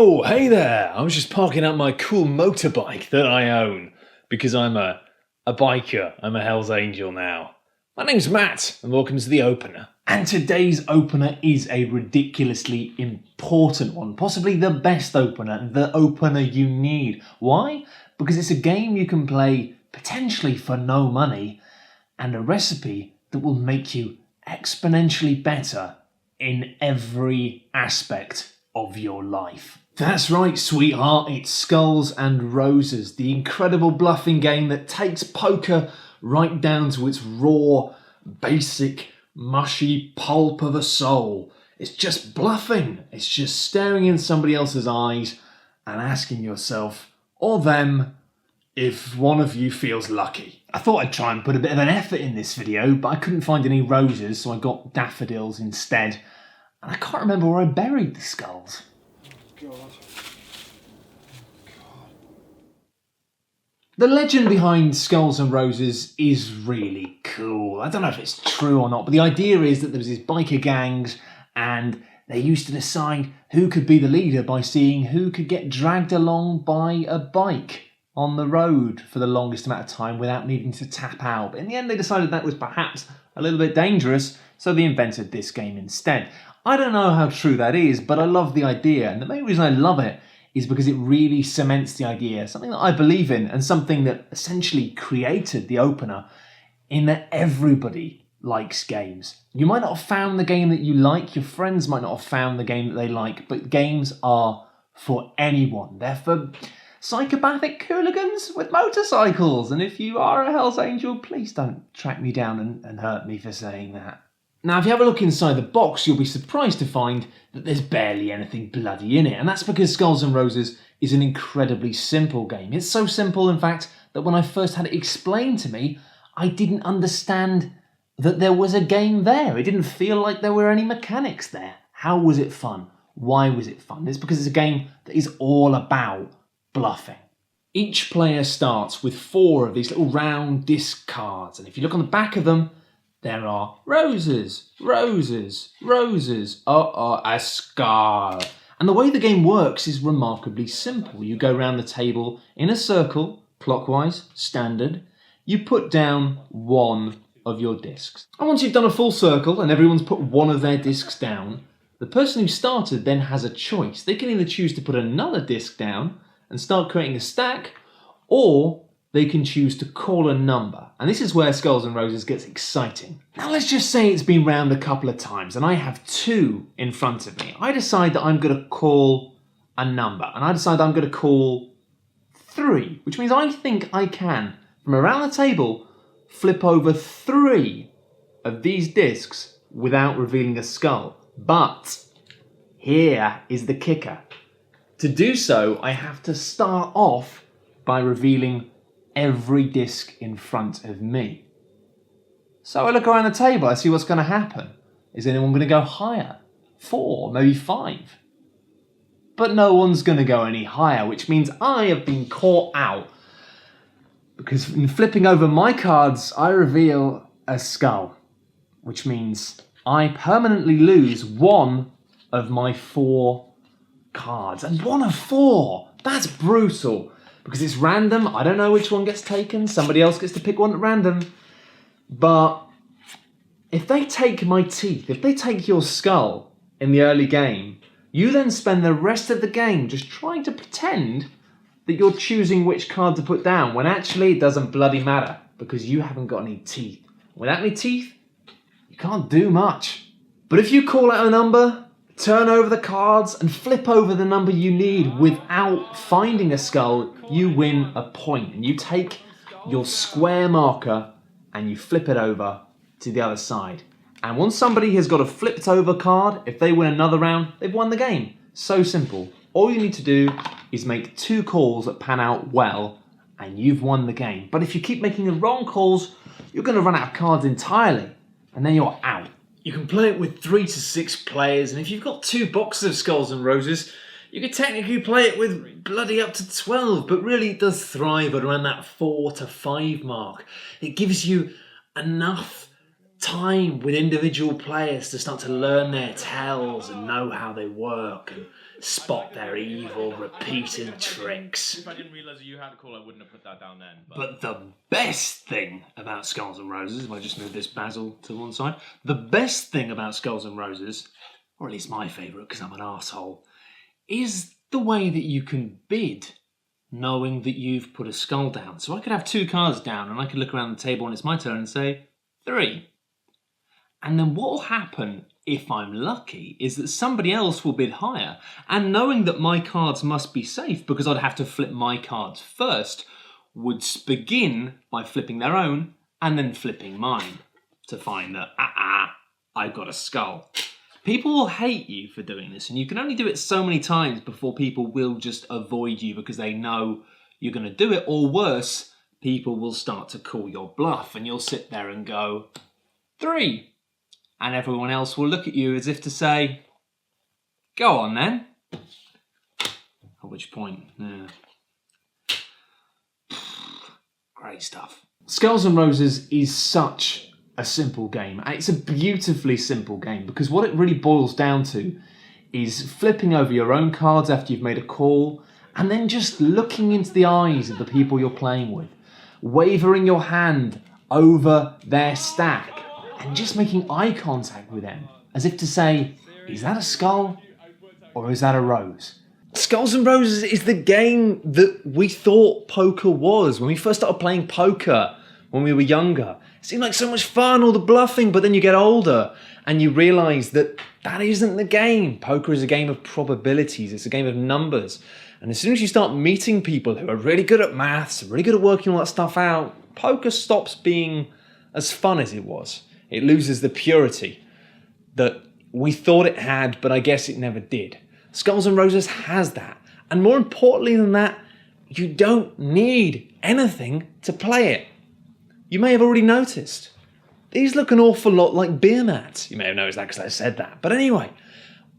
Oh, hey there! I was just parking up my cool motorbike that I own because I'm a biker. I'm a Hell's Angel now. My name's Matt, and welcome to the opener. And today's opener is a ridiculously important one, possibly the best opener, the opener you need. Why? Because it's a game you can play potentially for no money, and a recipe that will make you exponentially better in every aspect of your life. That's right, sweetheart, it's Skulls and Roses, the incredible bluffing game that takes poker right down to its raw, basic, mushy pulp of a soul. It's just bluffing. It's just staring in somebody else's eyes and asking yourself, or them, if one of you feels lucky. I thought I'd try and put a bit of an effort in this video, but I couldn't find any roses, so I got daffodils instead. And I can't remember where I buried the skulls. God. The legend behind Skulls and Roses is really cool. I don't know if it's true or not, but the idea is that there was these biker gangs and they used to decide who could be the leader by seeing who could get dragged along by a bike on the road for the longest amount of time without needing to tap out. But in the end, they decided that was perhaps a little bit dangerous, so they invented this game instead. I don't know how true that is, but I love the idea. And the main reason I love it is because it really cements the idea, something that I believe in and something that essentially created the opener, in that everybody likes games. You might not have found the game that you like, your friends might not have found the game that they like, but games are for anyone. They're for psychopathic hooligans with motorcycles. And if you are a Hell's Angel, please don't track me down and hurt me for saying that. Now, if you have a look inside the box, you'll be surprised to find that there's barely anything bloody in it. And that's because Skulls and Roses is an incredibly simple game. It's so simple, in fact, that when I first had it explained to me, I didn't understand that there was a game there. It didn't feel like there were any mechanics there. How was it fun? Why was it fun? It's because it's a game that is all about bluffing. Each player starts with 4 of these little round disc cards. And if you look on the back of them, there are roses, roses, roses, a skull. And the way the game works is remarkably simple. You go round the table in a circle, clockwise, standard. You put down 1 of your discs. And once you've done a full circle and everyone's put 1 of their discs down, the person who started then has a choice. They can either choose to put another disc down and start creating a stack, or they can choose to call a number. And this is where Skulls and Roses gets exciting. Now let's just say it's been round a couple of times and I have 2 in front of me. I decide that I'm going to call a number, and I decide I'm going to call 3, which means I think I can, from around the table, flip over 3 of these discs without revealing a skull. But here is the kicker. To do so, I have to start off by revealing every disc in front of me. So I look around the table, I see what's going to happen. Is anyone going to go higher? 4, maybe 5. But no one's going to go any higher, which means I have been caught out. Because in flipping over my cards, I reveal a skull, which means I permanently lose 1 of my 4 cards. And 1 of 4! That's brutal. Because it's random, I don't know which one gets taken, somebody else gets to pick one at random. But if they take my teeth, if they take your skull in the early game, you then spend the rest of the game just trying to pretend that you're choosing which card to put down, when actually it doesn't bloody matter, because you haven't got any teeth. Without any teeth, you can't do much. But if you call out a number, turn over the cards and flip over the number you need without finding a skull, you win a point. And you take your square marker and you flip it over to the other side. And once somebody has got a flipped over card, if they win another round, they've won the game. So simple. All you need to do is make 2 calls that pan out well and you've won the game. But if you keep making the wrong calls, you're going to run out of cards entirely and then you're out. You can play it with 3 to 6 players, and if you've got 2 boxes of Skulls and Roses, you could technically play it with bloody up to 12, but really it does thrive at around that 4 to 5 mark. It gives you enough time with individual players to start to learn their tells and know how they work and spot their evil, repeated tricks. If I didn't realise you had a call, I wouldn't have put that down then. But the best thing about Skulls and Roses, if I just move this Basil to one side, the best thing about Skulls and Roses, or at least my favourite because I'm an arsehole, is the way that you can bid knowing that you've put a skull down. So I could have 2 cards down and I could look around the table when it's my turn and say 3. And then what will happen, if I'm lucky, is that somebody else will bid higher. And knowing that my cards must be safe because I'd have to flip my cards first, would begin by flipping their own and then flipping mine to find that, I've got a skull. People will hate you for doing this, and you can only do it so many times before people will just avoid you because they know you're going to do it, or worse, people will start to call your bluff and you'll sit there and go, 3. And everyone else will look at you as if to say, go on then. At which point, great stuff. Skulls and Roses is such a simple game. It's a beautifully simple game because what it really boils down to is flipping over your own cards after you've made a call and then just looking into the eyes of the people you're playing with, wavering your hand over their stack and just making eye contact with them as if to say, is that a skull or is that a rose? Skulls and Roses is the game that we thought poker was when we first started playing poker when we were younger. It seemed like so much fun, all the bluffing, but then you get older and you realise that that isn't the game. Poker is a game of probabilities, it's a game of numbers. And as soon as you start meeting people who are really good at maths, really good at working all that stuff out, poker stops being as fun as it was. It loses the purity that we thought it had, but I guess it never did. Skulls and Roses has that. And more importantly than that, you don't need anything to play it. You may have already noticed. These look an awful lot like beer mats. You may have noticed that because I said that. But anyway,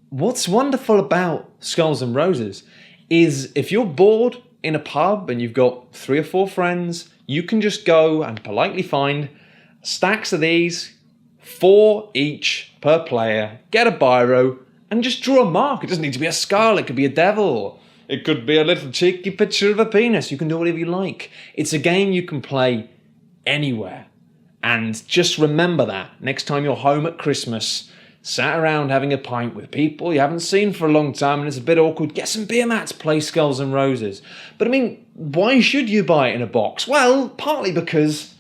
what's wonderful about Skulls and Roses is if you're bored in a pub and you've got 3 or 4 friends, you can just go and politely find stacks of these, 4 each per player, get a biro, and just draw a mark. It doesn't need to be a skull, it could be a devil. It could be a little cheeky picture of a penis. You can do whatever you like. It's a game you can play anywhere. And just remember that next time you're home at Christmas, sat around having a pint with people you haven't seen for a long time and it's a bit awkward, get some beer mats, play Skulls and Roses. But I mean, why should you buy it in a box? Well, partly because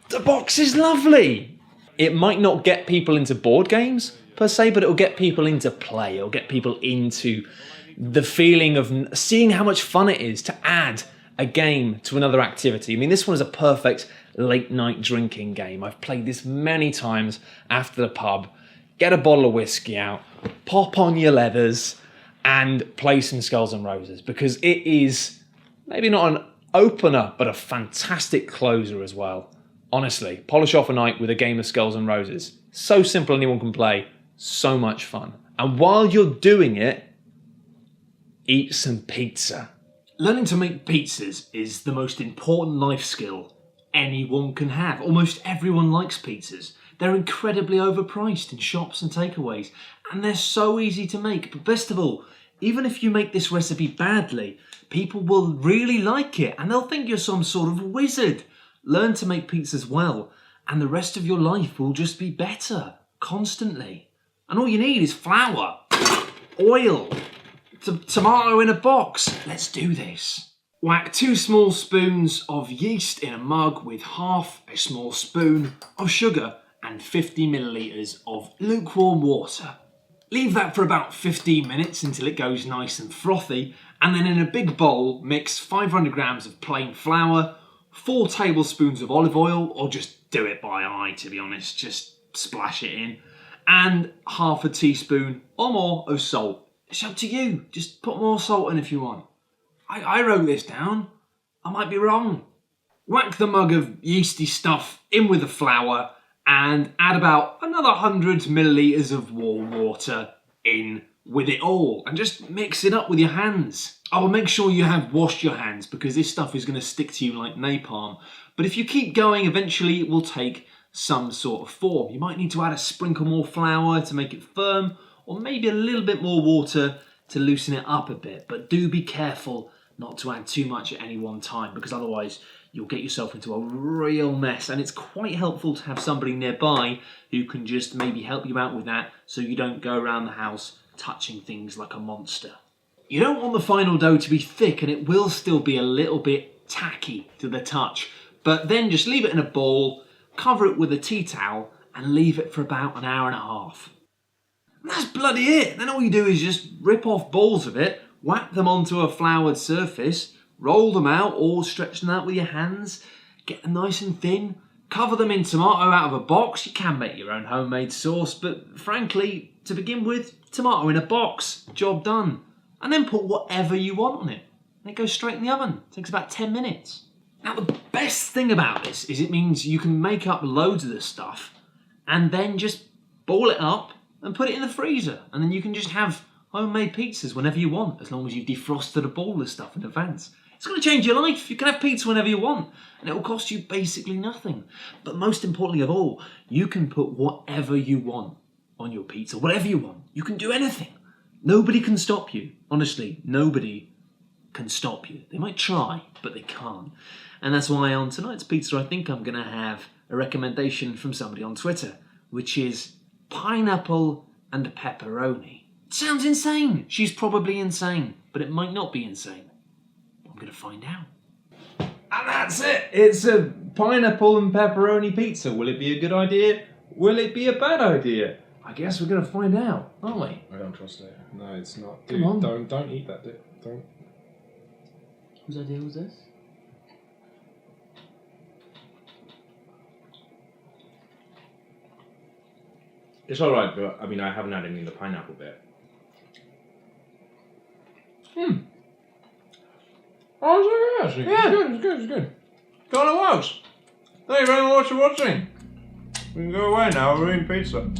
the box is lovely. It might not get people into board games per se, but it'll get people into play. It'll get people into the feeling of seeing how much fun it is to add a game to another activity. I mean, this one is a perfect late night drinking game. I've played this many times after the pub. Get a bottle of whiskey out, pop on your leathers, and play some Skulls and Roses because it is maybe not an opener, but a fantastic closer as well. Honestly, polish off a night with a game of Skulls and Roses. So simple, anyone can play. So much fun. And while you're doing it, eat some pizza. Learning to make pizzas is the most important life skill anyone can have. Almost everyone likes pizzas. They're incredibly overpriced in shops and takeaways, and they're so easy to make. But best of all, even if you make this recipe badly, people will really like it and they'll think you're some sort of wizard. Learn to make pizzas well, and the rest of your life will just be better, constantly. And all you need is flour, oil, tomato in a box. Let's do this. Whack 2 small spoons of yeast in a mug with half a small spoon of sugar and 50 millilitres of lukewarm water. Leave that for about 15 minutes until it goes nice and frothy, and then in a big bowl mix 500 grams of plain flour, 4 tablespoons of olive oil, or just do it by eye to be honest, just splash it in, and half a teaspoon or more of salt. It's up to you, just put more salt in if you want. I wrote this down, I might be wrong. Whack the mug of yeasty stuff in with the flour and add about another 100 millilitres of warm water in with it all and just mix it up with your hands. Oh, make sure you have washed your hands because this stuff is going to stick to you like napalm. But if you keep going, eventually it will take some sort of form. You might need to add a sprinkle more flour to make it firm, or maybe a little bit more water to loosen it up a bit. But do be careful not to add too much at any one time, because otherwise you'll get yourself into a real mess. And it's quite helpful to have somebody nearby who can just maybe help you out with that, so you don't go around the house touching things like a monster. You don't want the final dough to be thick, and it will still be a little bit tacky to the touch. But then just leave it in a bowl, cover it with a tea towel, and leave it for about an hour and a half. And that's bloody it. Then all you do is just rip off balls of it, whack them onto a floured surface, roll them out or stretch them out with your hands, get them nice and thin, cover them in tomato out of a box. You can make your own homemade sauce, but frankly, to begin with, tomato in a box, job done. And then put whatever you want on it. And it goes straight in the oven. It takes about 10 minutes. Now, the best thing about this is it means you can make up loads of this stuff and then just ball it up and put it in the freezer. And then you can just have homemade pizzas whenever you want, as long as you've defrosted a bowl of stuff in advance. It's going to change your life. You can have pizza whenever you want, and it will cost you basically nothing. But most importantly of all, you can put whatever you want on your pizza, whatever you want. You can do anything. Nobody can stop you. Honestly, nobody can stop you. They might try, but they can't. And that's why on tonight's pizza, I think I'm going to have a recommendation from somebody on Twitter, which is pineapple and pepperoni. It sounds insane. She's probably insane, but it might not be insane. I'm going to find out. And that's it. It's a pineapple and pepperoni pizza. Will it be a good idea? Will it be a bad idea? I guess we're going to find out, aren't we? I don't trust it. No, it's not. Come on. Don't eat that. Don't. Whose idea was this? It's all right, but I mean, I haven't had any of the pineapple bit. Oh, it's okay, actually. Yeah. It's good. Kind of works. Thank you very much for watching. We can go away now. We're eating pizza.